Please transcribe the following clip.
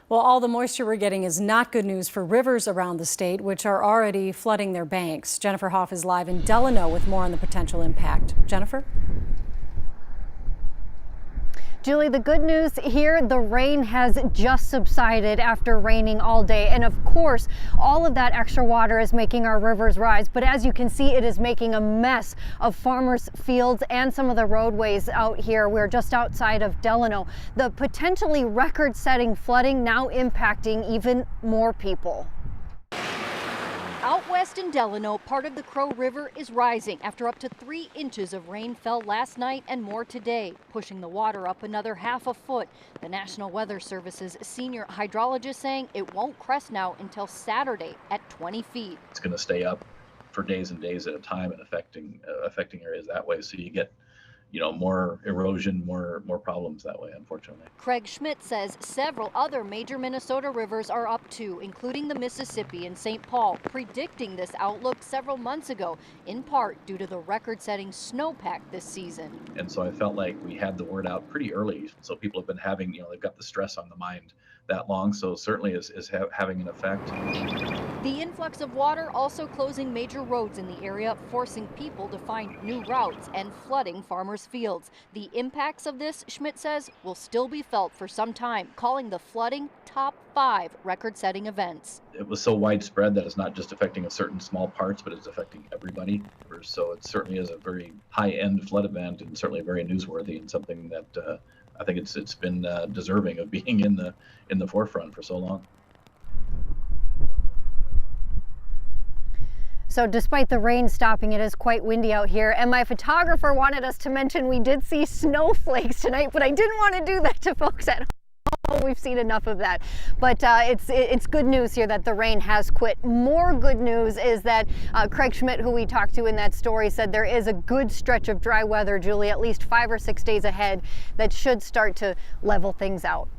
Well, all the moisture we're getting is not good news for rivers around the state, which are already flooding their banks. Jennifer Hoff is live in Delano with more on the potential impact. Jennifer? Julie, the good news here, the rain has just subsided after raining all day. And of course, all of that extra water is making our rivers rise. But as you can see, it is making a mess of farmers' fields and some of the roadways out here. We're just outside of Delano. The potentially record-setting flooding now impacting even more people. Out west in Delano, part of the Crow River is rising after up to 3 inches of rain fell last night and more today, pushing the water up another half a foot. The National Weather Service's senior hydrologist saying it won't crest now until Saturday at 20 feet. It's going to stay up for days and days at a time and affecting areas that way. So you get, more erosion, more problems that way, unfortunately. Craig Schmidt says several other major Minnesota rivers are up too, including the Mississippi and St. Paul, predicting this outlook several months ago, in part due to the record-setting snowpack this season. And so I felt like we had the word out pretty early. So people have been having, they've got the stress on the mind that long. So certainly is having an effect. The influx of water also closing major roads in the area, forcing people to find new routes and flooding farmers' fields. The impacts of this, Schmidt says, will still be felt for some time, calling the flooding top 5 record-setting events. It was so widespread that it's not just affecting a certain small parts, but it's affecting everybody. So it certainly is a very high-end flood event and certainly very newsworthy and something that I think it's been deserving of being in the forefront for so long. So despite the rain stopping, it is quite windy out here. And my photographer wanted us to mention we did see snowflakes tonight, but I didn't want to do that to folks at home. We've seen enough of that. But it's good news here that the rain has quit. More good news is that Craig Schmidt, who we talked to in that story, said there is a good stretch of dry weather, Julie, at least 5 or 6 days ahead, that should start to level things out.